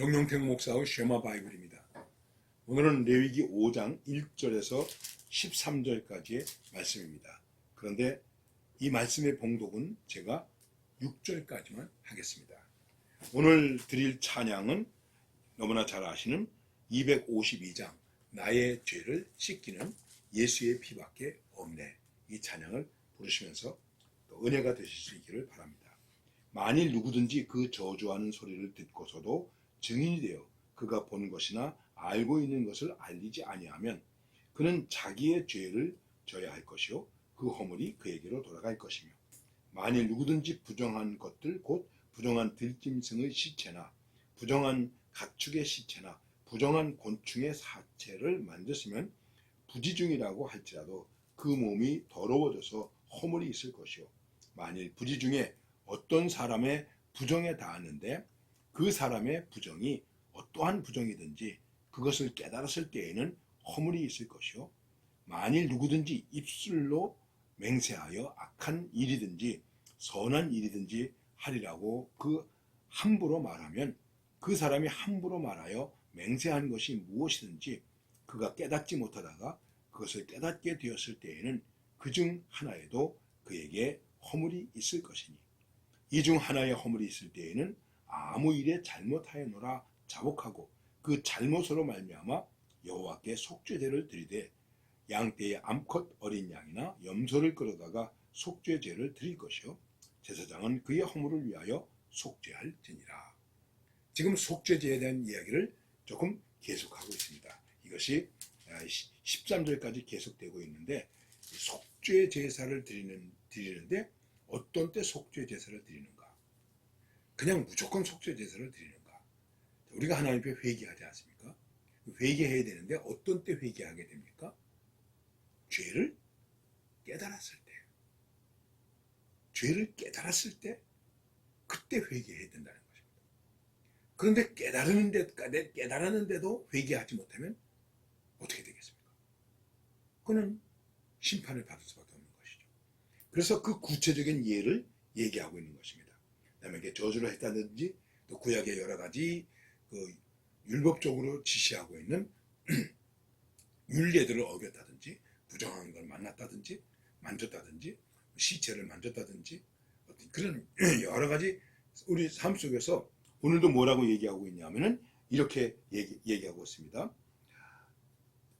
정용택 목사의 쉐마 바이블입니다. 오늘은 레위기 5장 1절에서 13절까지의 말씀입니다. 그런데 이 말씀의 봉독은 제가 6절까지만 하겠습니다. 오늘 드릴 찬양은 너무나 잘 아시는 252장 나의 죄를 씻기는 예수의 피밖에 없네, 이 찬양을 부르시면서 또 은혜가 되실 수 있기를 바랍니다. 만일 누구든지 그 저주하는 소리를 듣고서도 증인이 되어 그가 본 것이나 알고 있는 것을 알리지 아니하면 그는 자기의 죄를 져야 할 것이요 그 허물이 그에게로 돌아갈 것이며, 만일 누구든지 부정한 것들 곧 부정한 들짐승의 시체나 부정한 가축의 시체나 부정한 곤충의 사체를 만졌으면 부지중이라고 할지라도 그 몸이 더러워져서 허물이 있을 것이요, 만일 부지 중에 어떤 사람의 부정에 닿았는데 그 사람의 부정이 어떠한 부정이든지 그것을 깨달았을 때에는 허물이 있을 것이요, 만일 누구든지 입술로 맹세하여 악한 일이든지 선한 일이든지 하리라고 그 함부로 말하면 그 사람이 함부로 말하여 맹세한 것이 무엇이든지 그가 깨닫지 못하다가 그것을 깨닫게 되었을 때에는 그 중 하나에도 그에게 허물이 있을 것이니, 이 중 하나의 허물이 있을 때에는 아무 일에 잘못하였노라 자복하고 그 잘못으로 말미암아 여호와께 속죄제를 드리되 양떼의 암컷 어린 양이나 염소를 끌어다가 속죄제를 드릴 것이요 제사장은 그의 허물을 위하여 속죄할지니라. 지금 속죄제에 대한 이야기를 조금 계속하고 있습니다. 이것이 13절까지 계속되고 있는데, 속죄 제사를 드리는데 어떤 때 속죄 제사를 드리는가? 그냥 무조건 속죄 제사를 드리는가? 우리가 하나님 앞에 회개하지 않습니까? 회개해야 되는데 어떤 때 회개하게 됩니까? 죄를 깨달았을 때. 죄를 깨달았을 때 그때 회개해야 된다는 것입니다. 그런데 깨달았는데도 회개하지 못하면 어떻게 되겠습니까? 그는 심판을 받을 수밖에 없는 것이죠. 그래서 그 구체적인 예를 얘기하고 있는 것입니다. 남에게 저주를 했다든지 또 구약의 여러 가지 그 율법적으로 지시하고 있는 율례들을 어겼다든지 부정한 걸 만났다든지 만졌다든지 시체를 만졌다든지 어떤 그런 여러 가지 우리 삶 속에서 오늘도 뭐라고 얘기하고 있냐면은 이렇게 얘기하고 있습니다.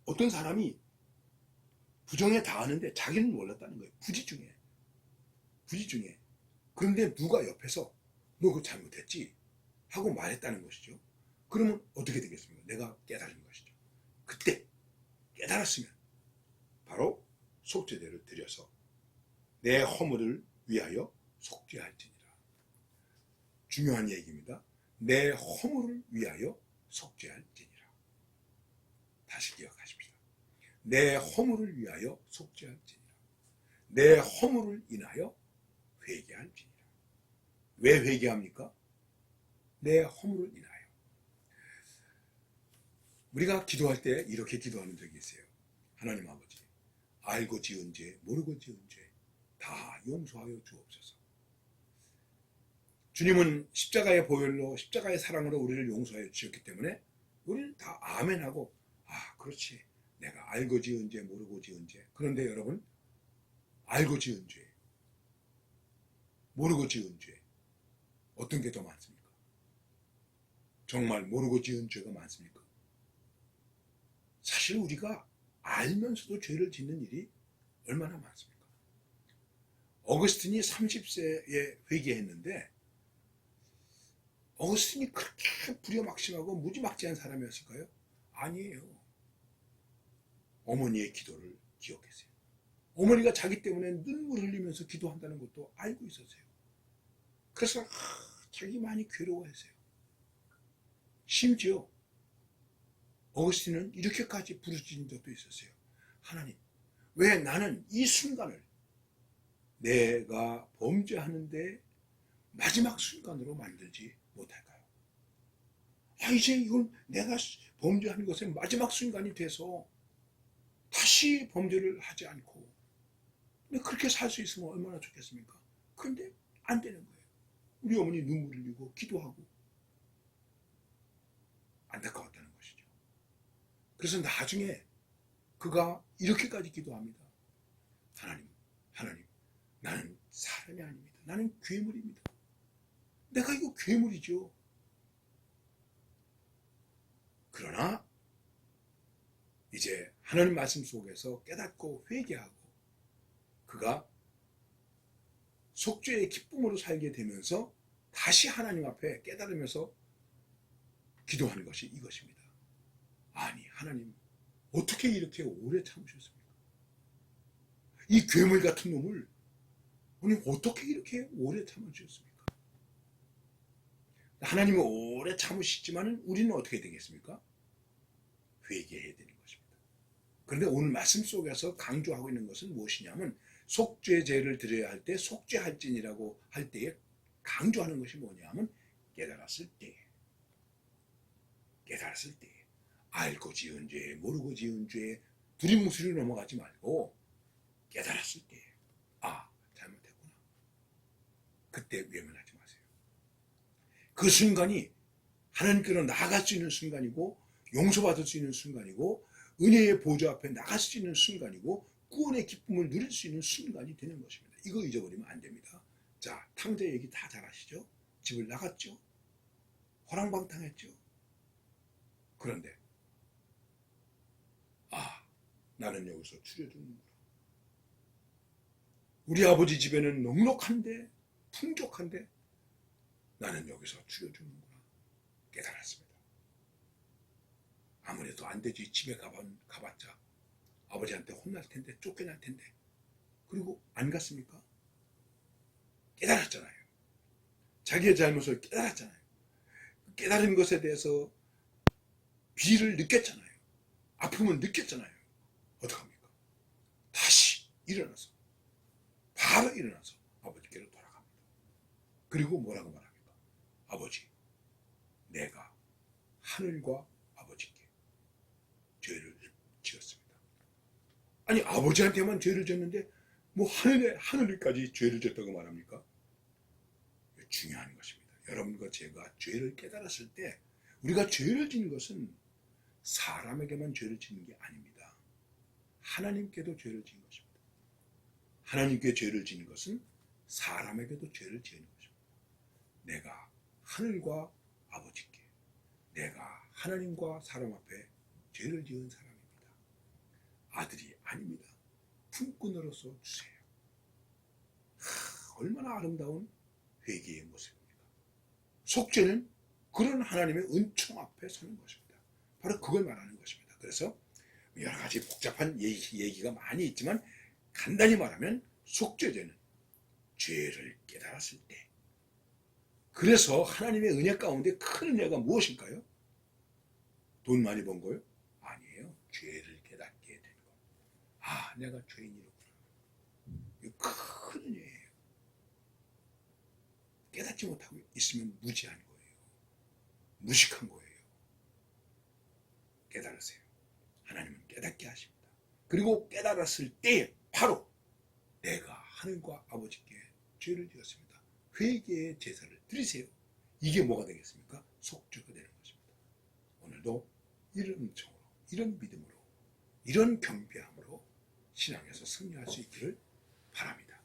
어떤 사람이 부정에 닿았는데 자기는 몰랐다는 거예요. 부지 중에. 그런데 누가 옆에서 너 그거 잘못했지 하고 말했다는 것이죠. 그러면 어떻게 되겠습니까? 내가 깨달은 것이죠. 그때 깨달았으면 바로 속죄제를 드려서 내 허물을 위하여 속죄할지니라. 중요한 얘기입니다. 내 허물을 위하여 속죄할지니라. 다시 기억하십시오. 내 허물을 위하여 속죄할지니라. 내 허물을 인하여 회개할지니라. 왜 회개합니까? 내 허물을 인하여. 우리가 기도할 때 이렇게 기도하는 적이 있어요. 하나님 아버지, 알고 지은 죄, 모르고 지은 죄 다 용서하여 주옵소서. 주님은 십자가의 보혈로, 십자가의 사랑으로 우리를 용서하여 주셨기 때문에 우리는 다 아멘하고, 아, 그렇지. 내가 알고 지은 죄, 모르고 지은 죄. 그런데 여러분, 알고 지은 죄, 모르고 지은 죄, 어떤 게 더 많습니까? 정말 모르고 지은 죄가 많습니까? 사실 우리가 알면서도 죄를 짓는 일이 얼마나 많습니까? 어거스틴이 30세에 회개했는데, 어거스틴이 그렇게 불효막심하고 무지막지한 사람이었을까요? 아니에요. 어머니의 기도를 기억했어요. 어머니가 자기 때문에 눈물 흘리면서 기도한다는 것도 알고 있었어요. 그래서 자기 많이 괴로워했어요. 심지어 어거스틴은 이렇게까지 부르짖은 적도 있었어요. 하나님, 왜 나는 이 순간을 내가 범죄하는데 마지막 순간으로 만들지 못할까요? 이제 이건 내가 범죄한 것의 마지막 순간이 돼서 다시 범죄를 하지 않고 그렇게 살 수 있으면 얼마나 좋겠습니까? 그런데 안 되는 거예요. 우리 어머니 눈물 흘리고 기도하고 안타까웠다는 것이죠. 그래서 나중에 그가 이렇게까지 기도합니다. 하나님, 나는 사람이 아닙니다. 나는 괴물입니다. 내가 이거 괴물이죠. 그러나 이제 하나님 말씀 속에서 깨닫고 회개하고 그가 속죄의 기쁨으로 살게 되면서 다시 하나님 앞에 깨달으면서 기도하는 것이 이것입니다. 아니 하나님 어떻게 이렇게 오래 참으셨습니까? 이 괴물 같은 놈을 아니 어떻게 이렇게 오래 참으셨습니까? 하나님은 오래 참으시지만 우리는 어떻게 되겠습니까? 회개해야 되는 것입니다. 그런데 오늘 말씀 속에서 강조하고 있는 것은 무엇이냐면 속죄제를 드려야 할 때 속죄할진이라고 할 때에 강조하는 것이 뭐냐면 깨달았을 때 알고 지은 죄 모르고 지은 죄 두리뭉술이 넘어가지 말고 깨달았을 때 잘못했구나. 그때 외면하지 마세요. 그 순간이 하나님께로 나아갈 수 있는 순간이고 용서받을 수 있는 순간이고 은혜의 보좌 앞에 나갈 수 있는 순간이고 구원의 기쁨을 누릴 수 있는 순간이 되는 것입니다. 이거 잊어버리면 안 됩니다. 자, 탕자 얘기 다 잘 아시죠? 집을 나갔죠? 허랑방탕했죠? 그런데 나는 여기서 추려주는구나. 우리 아버지 집에는 넉넉한데 풍족한데 나는 여기서 추려주는구나. 깨달았습니다. 아무래도 안 되지. 집에 가봤자 아버지한테 혼날 텐데 쫓겨날 텐데 그리고 안 갔습니까? 깨달았잖아요. 자기의 잘못을 깨달았잖아요. 깨달은 것에 대해서 비를 느꼈잖아요. 아픔을 느꼈잖아요. 어떡합니까? 다시 일어나서 바로 일어나서 아버지께로 돌아갑니다. 그리고 뭐라고 말합니까? 아버지, 내가 하늘과 아버지께 죄를 지었습니다. 아니 아버지한테만 죄를 졌는데 뭐 하늘까지 죄를 졌다고 말합니까? 중요한 것입니다. 여러분과 제가 죄를 깨달았을 때 우리가 죄를 지는 것은 사람에게만 죄를 지는 게 아닙니다. 하나님께도 죄를 지은 것입니다. 하나님께 죄를 지는 것은 사람에게도 죄를 지은 것입니다. 내가 하늘과 아버지께 내가 하나님과 사람 앞에 죄를 지은 사람입니다. 아들이 아닙니다. 품꾼으로서 주세요. 얼마나 아름다운 회개의 모습입니까? 속죄는 그런 하나님의 은총 앞에 서는 것입니다. 바로 그걸 말하는 것입니다. 그래서 여러 가지 복잡한 얘기가 많이 있지만 간단히 말하면 속죄죄는 죄를 깨달았을 때 그래서 하나님의 은혜 가운데 큰 은혜가 무엇일까요? 돈 많이 번 거요? 아니에요. 죄를 깨닫게 되는 거. 내가 죄인이로구나. 이거 큰 은혜예요. 깨닫지 못하고 있으면 무지한 거예요. 무식한 거예요. 깨달으세요. 하나님은 깨닫게 하십니다. 그리고 깨달았을 때 바로 내가 하늘과 아버지께 죄를 지었습니다. 회개의 제사를 드리세요. 이게 뭐가 되겠습니까? 속죄가 되는 것입니다. 오늘도 이런 은총으로, 이런 믿음으로, 이런 경배함으로 신앙에서 승리할 수 있기를 바랍니다.